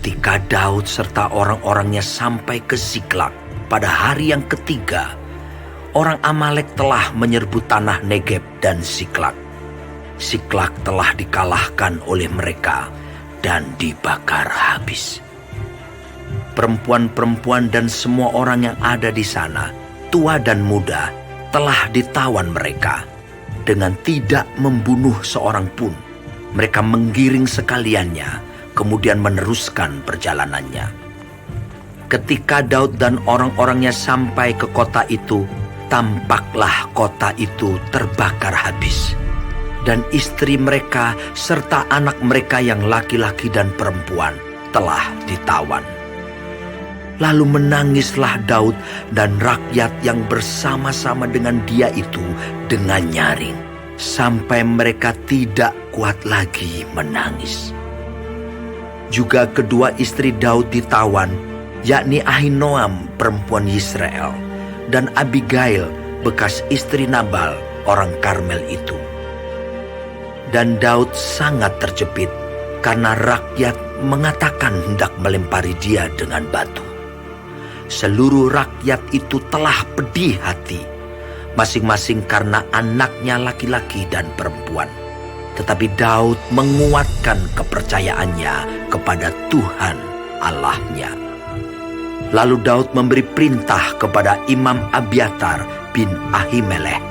Ketika Daud serta orang-orangnya sampai ke Ziklag pada hari yang ketiga, orang Amalek telah menyerbu tanah Negeb dan Ziklag. Ziklag telah dikalahkan oleh mereka dan dibakar habis. Perempuan-perempuan dan semua orang yang ada di sana, tua dan muda, telah ditawan mereka. Dengan tidak membunuh seorang pun, mereka menggiring sekaliannya, kemudian meneruskan perjalanannya. Ketika Daud dan orang-orangnya sampai ke kota itu, tampaklah kota itu terbakar habis. Dan istri mereka serta anak mereka yang laki-laki dan perempuan telah ditawan. Lalu menangislah Daud dan rakyat yang bersama-sama dengan dia itu dengan nyaring, sampai mereka tidak kuat lagi menangis. Juga kedua istri Daud ditawan, yakni Ahinoam perempuan Yisrael, dan Abigail bekas istri Nabal orang Karmel itu. Dan Daud sangat terjepit karena rakyat mengatakan hendak melempari dia dengan batu. Seluruh rakyat itu telah pedih hati, masing-masing karena anaknya laki-laki dan perempuan. Tetapi Daud menguatkan kepercayaannya kepada Tuhan Allahnya. Lalu Daud memberi perintah kepada Imam Abiatar bin Ahimelech,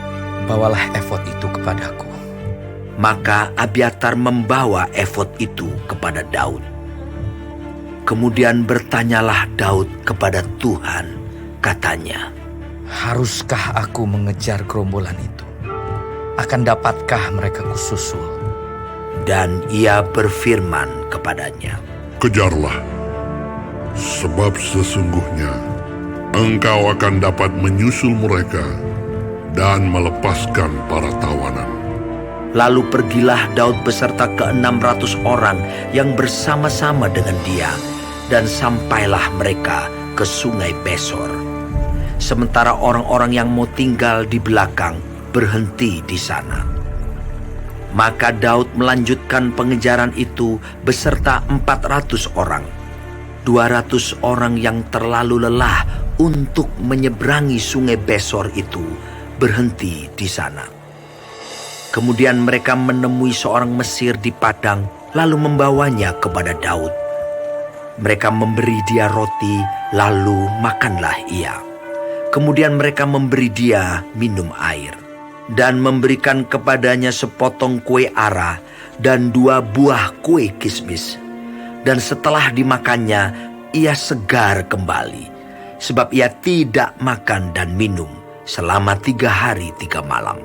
"Bawalah efod itu kepadaku." Maka Abiatar membawa efod itu kepada Daud. Kemudian bertanyalah Daud kepada Tuhan, katanya, "Haruskah aku mengejar gerombolan itu? Akan dapatkah mereka kususul?" Dan ia berfirman kepadanya, "Kejarlah, sebab sesungguhnya engkau akan dapat menyusul mereka dan melepaskan para tawanan." Lalu pergilah Daud beserta ke-600 orang yang bersama-sama dengan dia, dan sampailah mereka ke sungai Besor. Sementara orang-orang yang mau tinggal di belakang berhenti di sana. Maka Daud melanjutkan pengejaran itu beserta 400 orang. 200 orang yang terlalu lelah untuk menyeberangi sungai Besor itu berhenti di sana. Kemudian mereka menemui seorang Mesir di padang, lalu membawanya kepada Daud. Mereka memberi dia roti, lalu makanlah ia. Kemudian mereka memberi dia minum air, dan memberikan kepadanya sepotong kue ara dan 2 buah kue kismis. Dan setelah dimakannya, ia segar kembali, sebab ia tidak makan dan minum selama 3 hari 3 malam.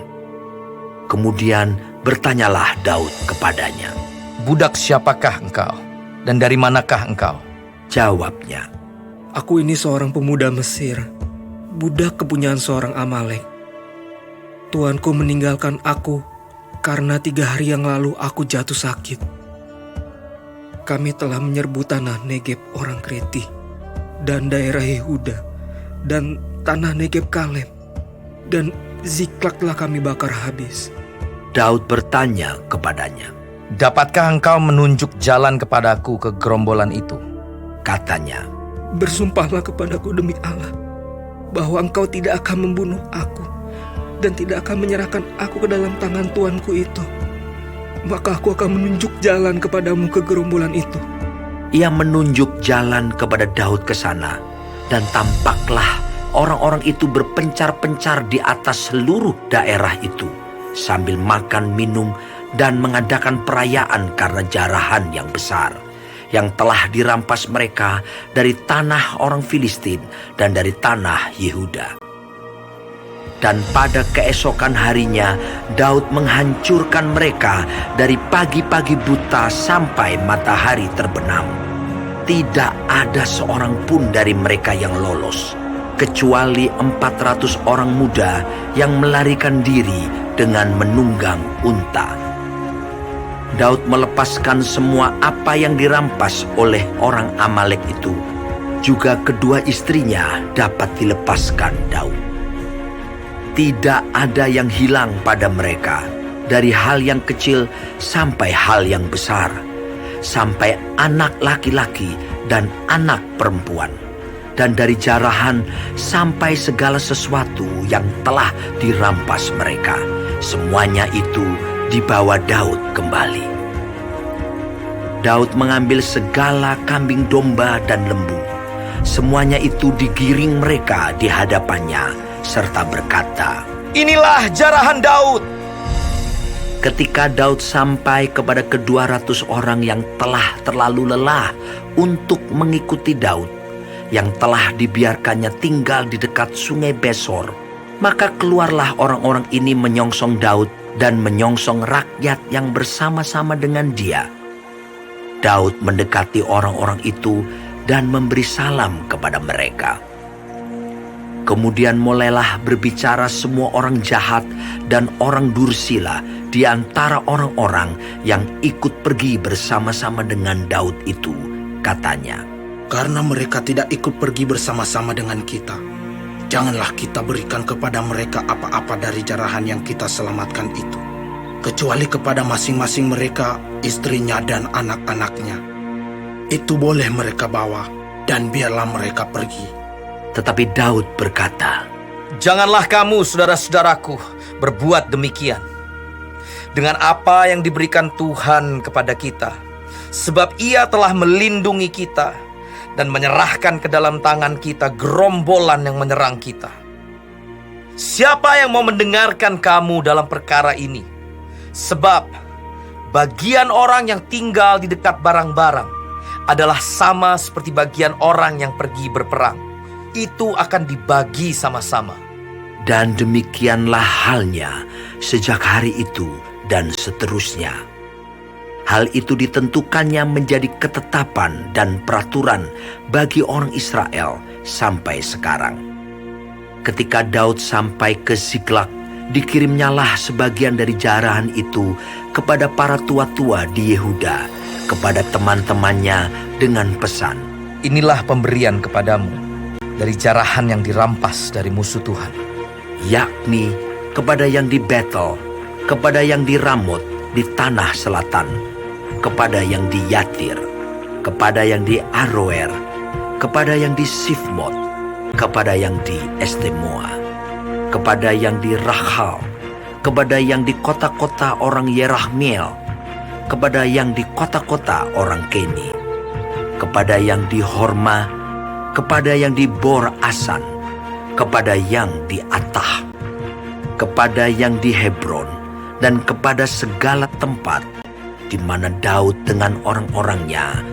Kemudian bertanyalah Daud kepadanya, "Budak siapakah engkau? Dan dari manakah engkau?" Jawabnya, "Aku ini seorang pemuda Mesir, budak kepunyaan seorang Amalek. Tuanku meninggalkan aku karena 3 hari yang lalu aku jatuh sakit. Kami telah menyerbu tanah Negeb orang Kreti dan daerah Yehuda dan tanah Negeb Kaleb, dan Ziklag telah kami bakar habis." Daud bertanya kepadanya, "Dapatkah engkau menunjuk jalan kepadaku ke gerombolan itu?" Katanya, "Bersumpahlah kepadaku demi Allah, bahwa engkau tidak akan membunuh aku dan tidak akan menyerahkan aku ke dalam tangan tuanku itu. Maka aku akan menunjuk jalan kepadamu ke gerombolan itu." Ia menunjuk jalan kepada Daud ke sana, dan tampaklah orang-orang itu berpencar-pencar di atas seluruh daerah itu, sambil makan, minum, dan mengadakan perayaan karena jarahan yang besar, yang telah dirampas mereka dari tanah orang Filistin dan dari tanah Yehuda. Dan pada keesokan harinya, Daud menghancurkan mereka dari pagi-pagi buta sampai matahari terbenam. Tidak ada seorang pun dari mereka yang lolos, kecuali 400 orang muda yang melarikan diri dengan menunggang unta. Daud melepaskan semua apa yang dirampas oleh orang Amalek itu. Juga kedua istrinya dapat dilepaskan Daud. Tidak ada yang hilang pada mereka, dari hal yang kecil sampai hal yang besar, sampai anak laki-laki dan anak perempuan, dan dari jarahan sampai segala sesuatu yang telah dirampas mereka. Semuanya itu dibawa Daud kembali. Daud mengambil segala kambing domba dan lembu. Semuanya itu digiring mereka di hadapannya, serta berkata, Inilah jarahan Daud. ketika Daud sampai kepada ke-200 orang yang telah terlalu lelah untuk mengikuti Daud, yang telah dibiarkannya tinggal di dekat sungai Besor, maka keluarlah orang-orang ini menyongsong Daud dan menyongsong rakyat yang bersama-sama dengan dia. Daud mendekati orang-orang itu dan memberi salam kepada mereka. Kemudian mulailah berbicara semua orang jahat dan orang dursila di antara orang-orang yang ikut pergi bersama-sama dengan Daud itu. Katanya, Karena mereka tidak ikut pergi bersama-sama dengan kita, janganlah kita berikan kepada mereka apa-apa dari jarahan yang kita selamatkan itu, kecuali kepada masing-masing mereka, istrinya dan anak-anaknya. Itu boleh mereka bawa, dan biarlah mereka pergi. tetapi Daud berkata, Janganlah kamu, saudara-saudaraku, berbuat demikian. Dengan apa yang diberikan Tuhan kepada kita, sebab Ia telah melindungi kita dan menyerahkan ke dalam tangan kita gerombolan yang menyerang kita. Siapa yang mau mendengarkan kamu dalam perkara ini? Sebab bagian orang yang tinggal di dekat barang-barang adalah sama seperti bagian orang yang pergi berperang. Itu akan dibagi sama-sama. dan demikianlah halnya sejak hari itu dan seterusnya. Hal itu ditentukannya menjadi ketetapan dan peraturan bagi orang Israel sampai sekarang. Ketika Daud sampai ke Ziklag, dikirimnyalah sebagian dari jarahan itu kepada para tua-tua di Yehuda, kepada teman-temannya dengan pesan, Inilah pemberian kepadamu dari jarahan yang dirampas dari musuh Tuhan. yakni kepada yang di Betel, kepada yang di Ramot di tanah selatan, kepada yang di Yatir, kepada yang di Aroer, kepada yang di Sifmot, kepada yang di Estemoa, kepada yang di Rachal, kepada yang di kota-kota orang Yerahmeel, kepada yang di kota-kota orang Keni, kepada yang di Horma, kepada yang di Bor Asan, kepada yang di Atah, kepada yang di Hebron, dan kepada segala tempat di mana Daud dengan orang-orangnya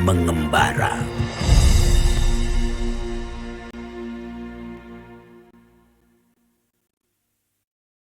mengembara.